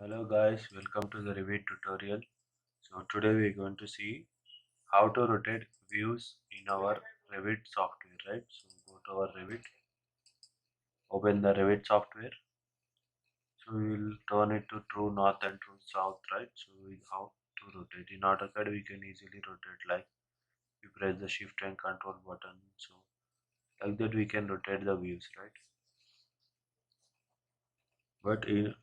Hello guys, welcome to the Revit tutorial. So today we are going to see how to rotate views in our Revit software, right? So go to our Revit, open the Revit software. So we will turn it to true north and true south, right? So how to rotate. In AutoCAD we can easily rotate, like you press the shift and control button. So like that we can rotate the views, right? But in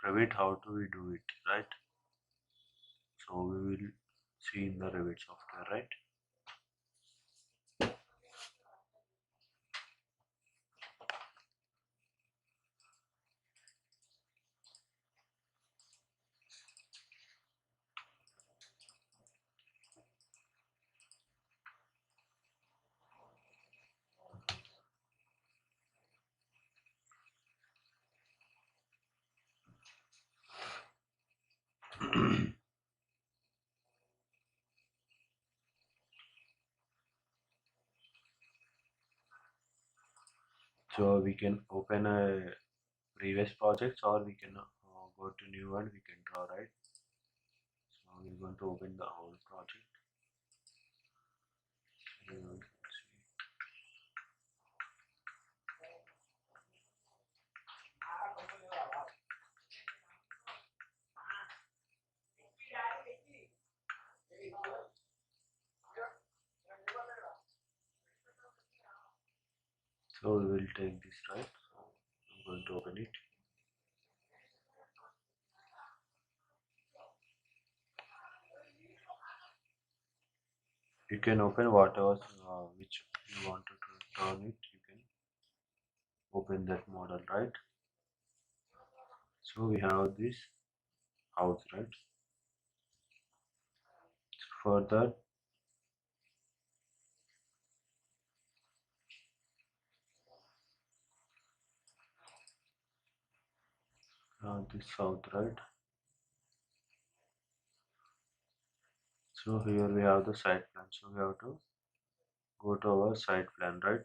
Revit, how do we do it, right? So we will see in the Revit software, right? So we can open a previous projects, or we can go to new one. We can draw, right? So we're going to open the old project. And so we will take this, right? So I'm going to open it. You can open whatever which you want to turn it. You can open that model, right? So we have this house, right? For that, this south, right? So here we have the site plan. So we have to go to our site plan, right?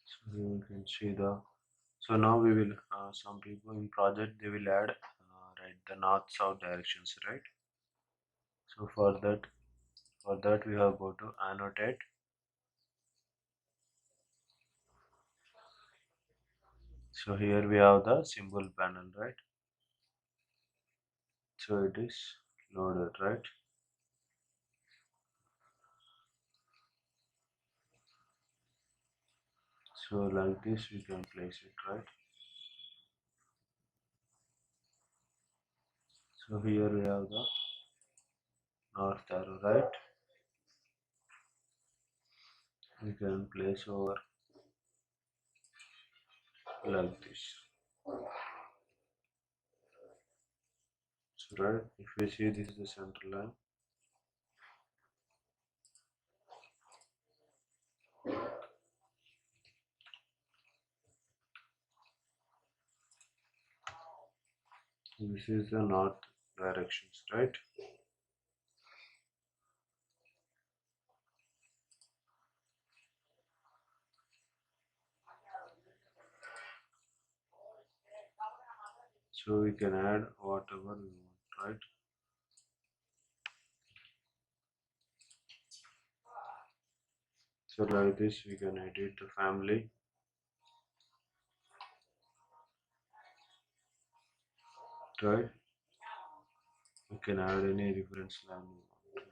So here you can see the. So now we will. Some people in project they will add right the north south directions, right? So for that we have go to annotate. So here we have the symbol panel, right? So it is loaded, right? So like this we can place it, right? So here we have the north arrow, right? We can place over like this. So right, if we see this is the center line. This is the north directions, right? So we can add whatever we want, right? So like this we can edit the family, right? We can add any reference line we want, right?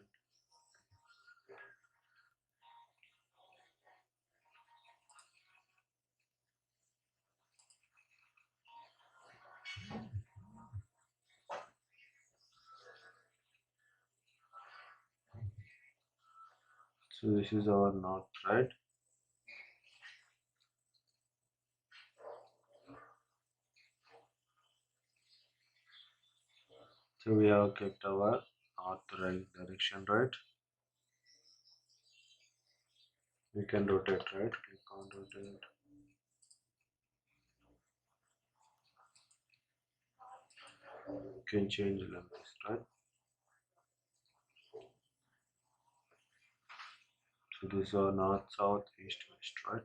So this is our north, right? So we have kept our north direction, right? We can rotate, right? Click on rotate. We can change length, right? So this is our north, south, east, west, right?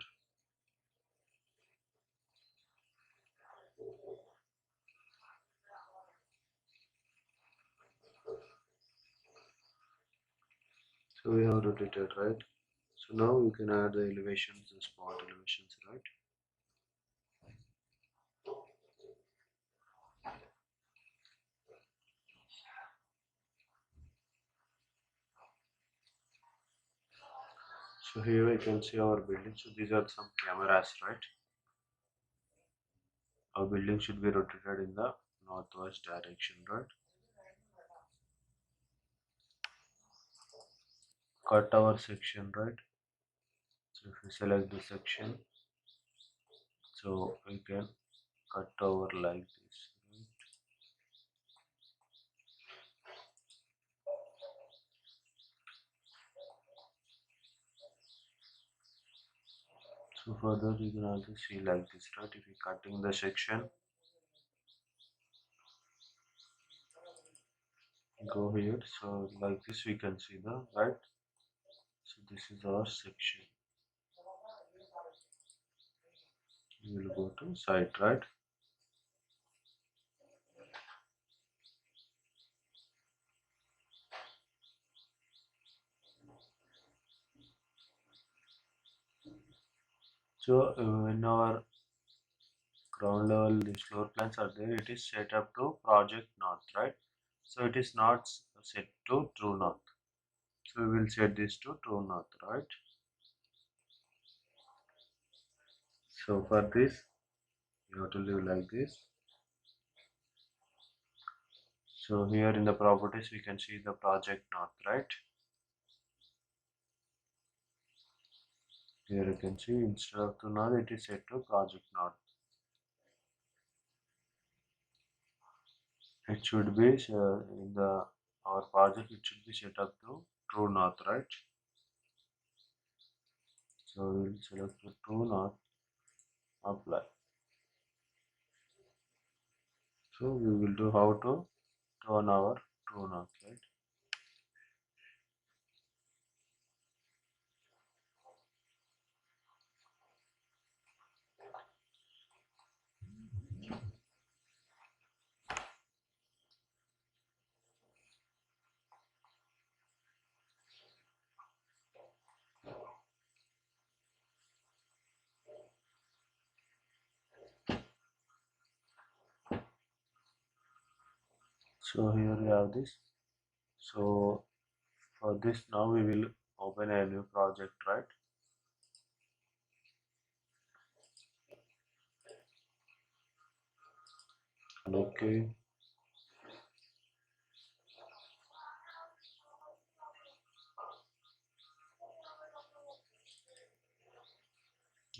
So we have rotated, right? So now we can add the elevations, the spot elevations, right? So here we can see our building. So these are some cameras, right? Our building should be rotated in the northwest direction, right? Cut our section, right? So if we select the section, so we can cut over like this, right? So further you can also see like this, right? If we cutting the section, go here. So like this we can see the right. So this is our section. We will go to site, right? So when our ground level these floor plans are there, it is set up to project north, right? So it is not set to true north. So we will set this to true north, right? So for this, you have to leave like this. So here in the properties, we can see the project north, right? Here you can see instead of to north, it is set to project north. It should be in the our project. It should be set up to true north, right? So we will select the true north, apply. So we will do how to turn our true north, right? So here we have this. So for this now we will open a new project, right? Okay.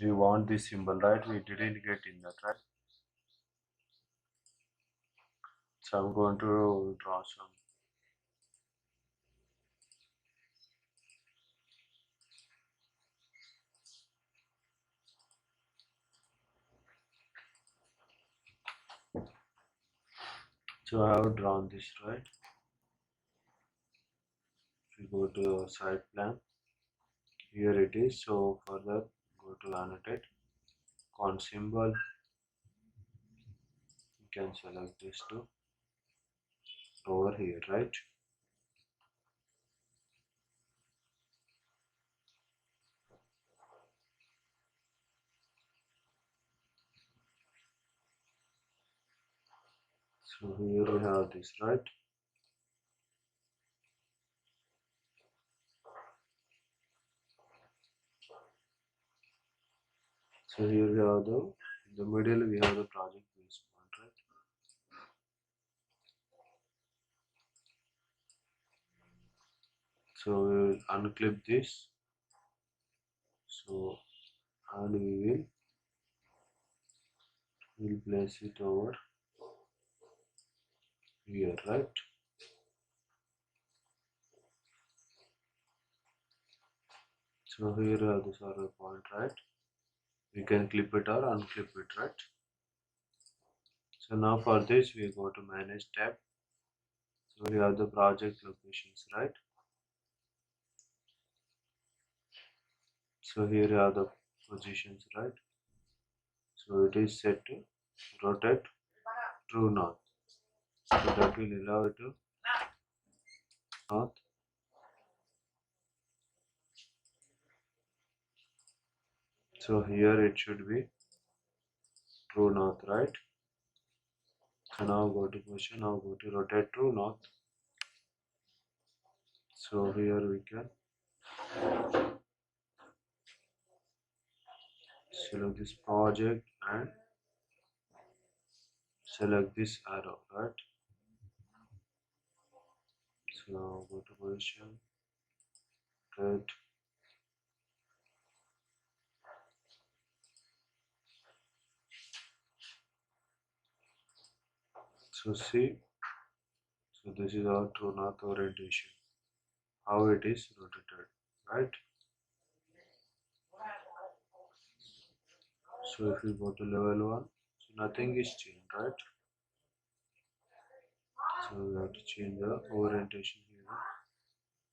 We want this symbol, right? We didn't get in that, right? So I'm going to draw some. So I have drawn this, right? We go to site plan. Here it is. So further go to annotate. Con symbol. You can select this too. Over here, right? So here we have this, right? So here we have in the middle we have the project base point, right? So we will unclip this. So and we will place it over here, right? So here we have the server point, right? We can clip it or unclip it, right? So now for this we go to manage tab. So we have the project locations, right? So here are the positions, right? So it is set to rotate true north. So that will allow it to north. So here it should be true north, right? So now go to position, now go to rotate true north. So here we can select this project and select this arrow, right? So now go to position, rotate. So see, so this is our true north orientation, how it is rotated, right? So if we go to level 1, so nothing is changed, right? So we have to change the orientation here.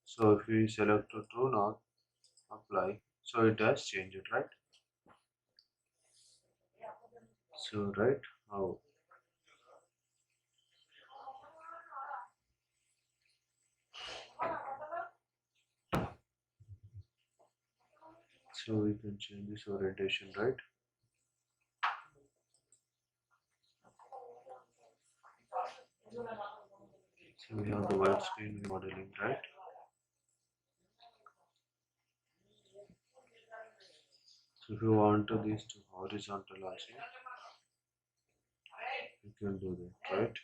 So if we select the true north, apply, so it has changed, right? So right now, so we can change this orientation, right? So we have the white screen modeling, right? So if you want to this to horizontal also, you can do that, right?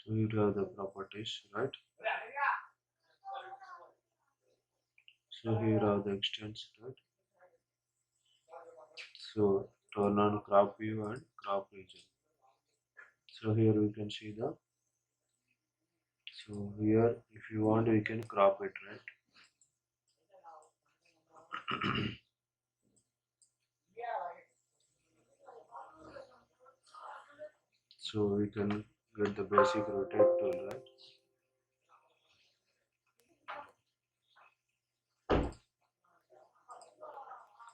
So you have the properties, right? So here are the extents, right? So turn on crop view and crop region. So here we can see the, so here if you want we can crop it, right? So we can get the basic rotate tool, right?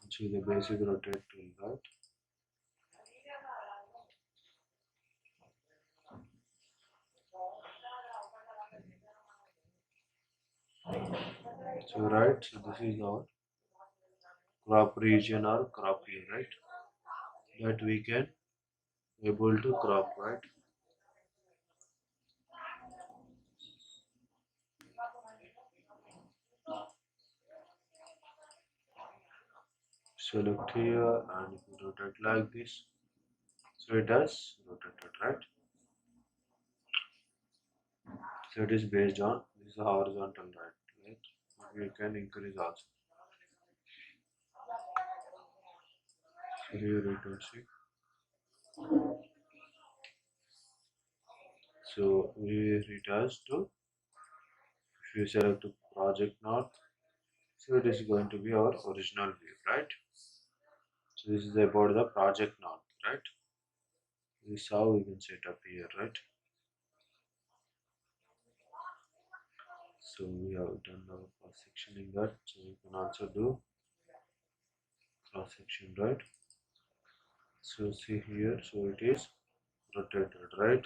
See the basic rotate tool, right? So right, so this is our crop region or crop view, right? That we can able to crop, right? Select here and if you rotate like this, so it has rotated, right? So it is based on this is horizontal, right? We can increase also. So here you can see. So here it has to, if you select the project north, so it is going to be our original view, right? So this is about the project north, right? This is how we can set up here, right? So we have done our cross sectioning that, so we can also do cross section, right? So see here, so it is rotated, right?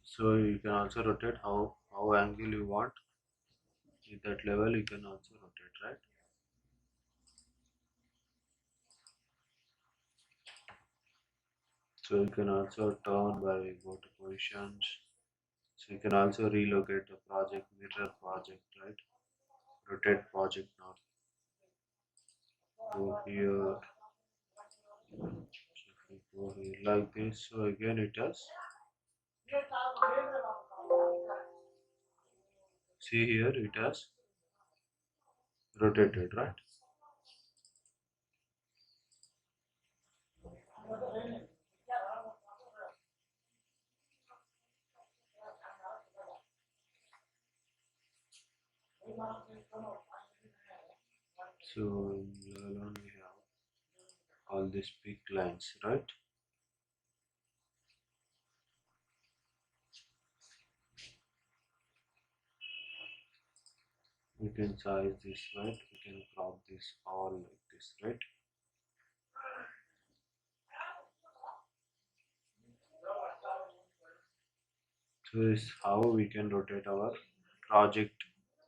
So you can also rotate how angle you want. At that level you can also rotate, right? So you can also turn by go to positions. So you can also relocate the project, mirror project, right? Rotate project north. Go here. So if we go here like this, so again it has. See here it has rotated, right? So in level 1 we have all these big lines, right? We can size this, right? We can crop this all like this, right? So this is how we can rotate our project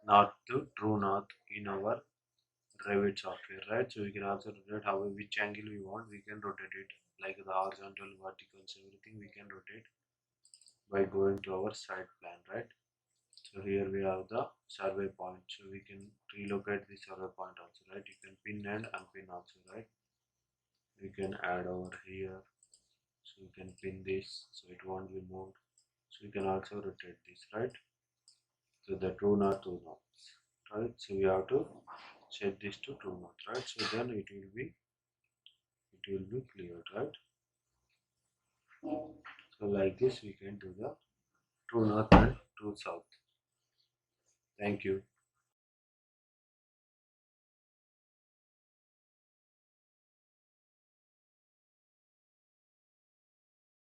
north to true north in our Revit software, right? So we can also rotate how which angle we want. We can rotate it like the horizontal, verticals, everything we can rotate by going to our site plan, right? So here we have the survey point. So we can relocate the survey point also, right? You can pin and unpin also, right? We can add over here. So you can pin this so it won't be moved. So you can also rotate this, right? So the true north to north, right? So we have to set this to true north, right? So then it will be cleared, right? So like this we can do the true north and true south. Thank you.